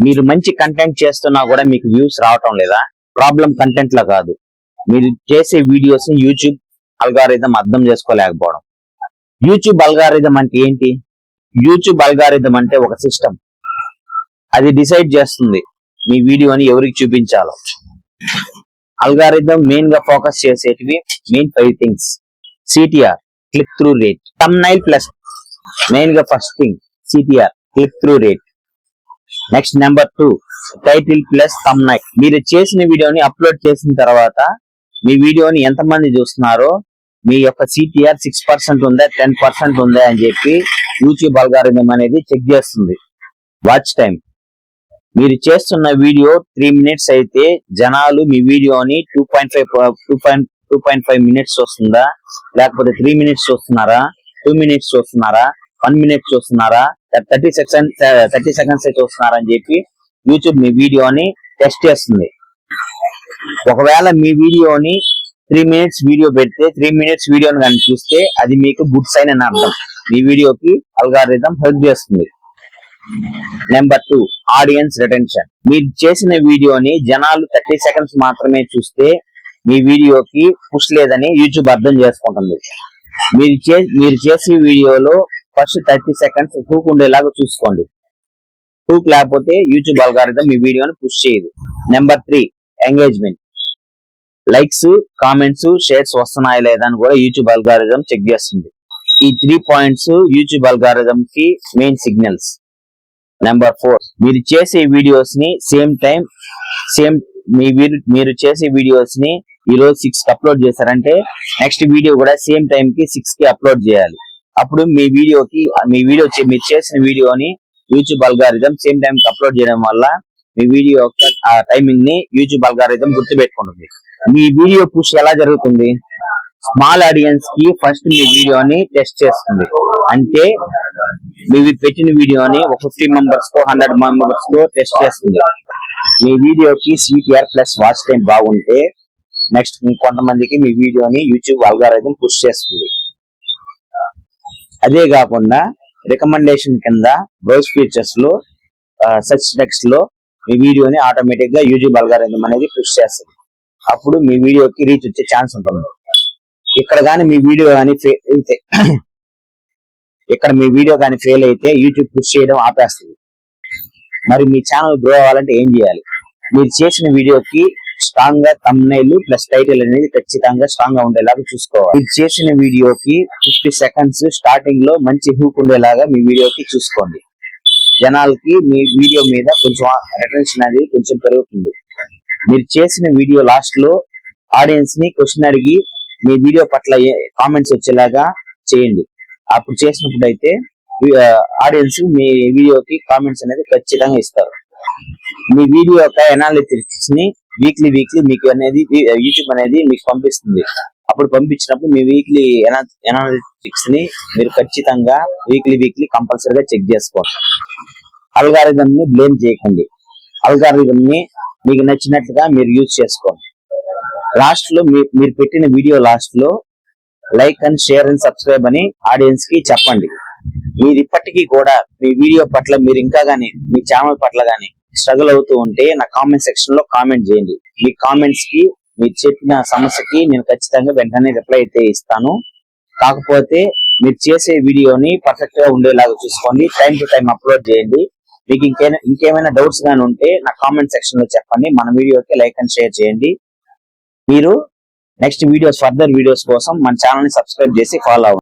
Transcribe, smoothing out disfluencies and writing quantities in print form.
మీరు మంచి కంటెంట్ చేస్తున్నా కూడా మీకు వ్యూస్ రావటం లేదా? ప్రాబ్లం కంటెంట్ లో కాదు, మీరు చేసే వీడియోస్ యూట్యూబ్ అల్గారిథం అర్థం చేసుకోలేకపోవడం. యూట్యూబ్ అల్గారిథం అంటే ఏంటి? యూట్యూబ్ అల్గారిథం అంటే ఒక సిస్టమ్. అది డిసైడ్ చేస్తుంది మీ వీడియోని ఎవరికి చూపించాలో. అల్గారిథం మెయిన్ గా ఫోకస్ చేసేటివి main 5 things. CTR, click through rate. Thumbnail plus main గా first thing CTR, click through rate. Next number 2 title plus thumbnail. మీరు చేసిన వీడియోని అప్లోడ్ చేసిన తర్వాత మీ వీడియోని ఎంతమంది చూస్తున్నారో, మీ యొక్క సిటిఆర్ 6% ఉందా 10% ఉందా అని చెప్పి యూట్యూబ్ అల్గారిథం అనేది చెక్ చేస్తుంది. Watch time. మీరు చేస్తున్న వీడియో 3 మినిట్స్ అయితే జనాలు మీ వీడియోని 2.5 మినిట్స్ వస్తుందా, లేకపోతే 3 మినిట్స్ చూస్తున్నారా, 2 మినిట్స్ చూస్తున్నారా, 1 మినిట్ చూస్తున్నారా, 30 సెకండ్స్ చూస్తున్నారా అని చెప్పి యూట్యూబ్ మీ వీడియోని టెస్ట్ చేస్తుంది. ఒకవేళ మీ వీడియోని 3 మినిట్స్ వీడియో పెడితే 3 మినిట్స్ వీడియోని కానీ చూస్తే అది మీకు గుడ్ సైన్ అని అర్థం. మీ వీడియోకి అల్గారిథం హెల్ప్ చేస్తుంది. Number 2 audience retention. మీరు చేసిన వీడియోని జనాలు 30 సెకండ్స్ మాత్రమే చూస్తే మీ వీడియోకి పుష్ లేదని యూట్యూబ్ అర్థం చేసుకుంటుంది. మీరు చేసే వీడియోలో ఫస్ట్ 30 సెకండ్స్ హూక్ ఉండేలాగా చూసుకోండి. హూక్ లేకపోతే యూట్యూబ్ అల్గారిథం మీ వీడియోని పుష్ చేయదు. Number 3 engagement. Likes, comments, shares వస్తున్నాయా లేదా అని కూడా యూట్యూబ్ అల్గారిథం చెక్ చేస్తుంది. ఈ 3 పాయింట్స్ యూట్యూబ్ అల్గారిథం కి మెయిన్ సిగ్నల్స్. నెంబర్ 4 మీరు చేసే వీడియోస్ ని మీరు చేసే వీడియోస్ ని ఈరోజు 6 కి అప్లోడ్ చేశారంటే నెక్స్ట్ వీడియో కూడా సేమ్ టైం కి 6 కి అప్లోడ్ చేయాలి. అప్పుడు మీరు చేసిన వీడియోని యూట్యూబ్ అల్గారిథం సేమ్ టైం కి అప్లోడ్ చేయడం వల్ల మీ వీడియో యొక్క ఆ టైమింగ్ ని యూట్యూబ్ అల్గారిథం గుర్తుపెట్టుకుంటుంది. మీ వీడియో పుష్ ఎలా జరుగుతుంది? స్మాల్ ఆడియన్స్ కి ఫస్ట్ మీ వీడియోని టెస్ట్ చేస్తుంది. అంటే మీరు పెట్టిన వీడియోని ఒక 50 మెంబర్స్ తో 100 మెంబర్స్ తో టెస్ట్ చేస్తుంది. మీ వీడియోకి సిటిఆర్ ప్లస్ వాచ్ టైం బాగుంటే నెక్స్ట్ కొంతమందికి మీ వీడియోని యూట్యూబ్ అల్గారిథం పుష్ చేస్తుంది. అదే కాకుండా రికమెండేషన్ కింద బ్రౌజ్ ఫీచర్స్ లో సెర్చ్ టెక్స్ట్ లో మీ వీడియోని ఆటోమేటిక్ గా యూట్యూబ్ అల్గారిథం అనేది పుష్ చేస్తుంది. అప్పుడు మీ వీడియోకి రీచ్ వచ్చే ఛాన్స్ ఉంటుంది. ఇక్కడ కానీ మీ వీడియో కానీ ఫెయిల్ అయితే యూట్యూబ్ పుష్ చేయడం ఆపేస్తుంది. మరి మీ ఛానల్ గ్రో అవ్వాలంటే ఏం చేయాలి? మీరు చేసిన వీడియోకి స్ట్రాంగ్ గా థంబ్నైల్ ప్లస్ టైటిల్ అనేది ఖచ్చితంగా స్ట్రాంగ్ గా ఉండేలాగా చూసుకోవాలి. మీరు చేసిన వీడియోకి 50 సెకండ్స్ స్టార్టింగ్ లో మంచి హూక్ ఉండేలాగా మీ వీడియోకి చూసుకోండి. జనాలకి మీ వీడియో మీద కొంచెం అటెన్షన్ అనేది కొంచెం పెరుగుతుంది. మీరు చేసిన వీడియో లాస్ట్ లో ఆడియన్స్ ని క్వశ్చన్ అడిగి మీ వీడియో పట్ల కామెంట్స్ వచ్చేలాగా చేయండి. అప్పుడు చేసినప్పుడు అయితే ఆడియన్స్ మీ వీడియోకి కామెంట్స్ అనేది ఖచ్చితంగా ఇస్తారు. మీ వీడియో యొక్క అనాలిటిక్స్ ని వీక్లీ మీకు అనేది యూట్యూబ్ అనేది మీకు పంపిస్తుంది. అప్పుడు పంపించినప్పుడు మీ వీక్లీ అనాలిటిక్స్ ని మీరు ఖచ్చితంగా వీక్లీ కంపల్సరీగా చెక్ చేసుకోండి. అల్గారిథం ని బ్లేమ్ చేయకండి. అల్గారిథం ని మీకు నచ్చినట్లుగా మీరు యూజ్ చేసుకోండి. లాస్ట్ లో మీరు పెట్టిన వీడియో లాస్ట్ లో like and share and subscribe అని ఆడియన్స్ కి చెప్పండి. మీరు ఇప్పటికీ కూడా మీ వీడియో పట్ల మీరు ఇంకా గానీ మీ ఛానల్ పట్ల గానీ స్ట్రగుల్ అవుతూ ఉంటే నా కామెంట్ సెక్షన్ లో కామెంట్ చేయండి. మీ కామెంట్స్ కి మీరు చెప్పిన సమస్యకి నేను ఖచ్చితంగా వెంటనే రిప్లై అయితే ఇస్తాను. కాకపోతే మీరు చేసే వీడియోని పర్ఫెక్ట్ గా ఉండేలాగా చూసుకోండి. టైం టు టైం అప్లోడ్ చేయండి. మీకు ఇంకేమైనా డౌట్స్ గానీ ఉంటే నా కామెంట్ సెక్షన్ లో చెప్పండి. మన వీడియోకి లైక్ అండ్ షేర్ చేయండి. మీరు నెక్స్ట్ ఫర్దర్ వీడియోస్ కోసం మన ఛానల్ ని సబ్స్క్రైబ్ చేసి ఫాలో అవ్వండి.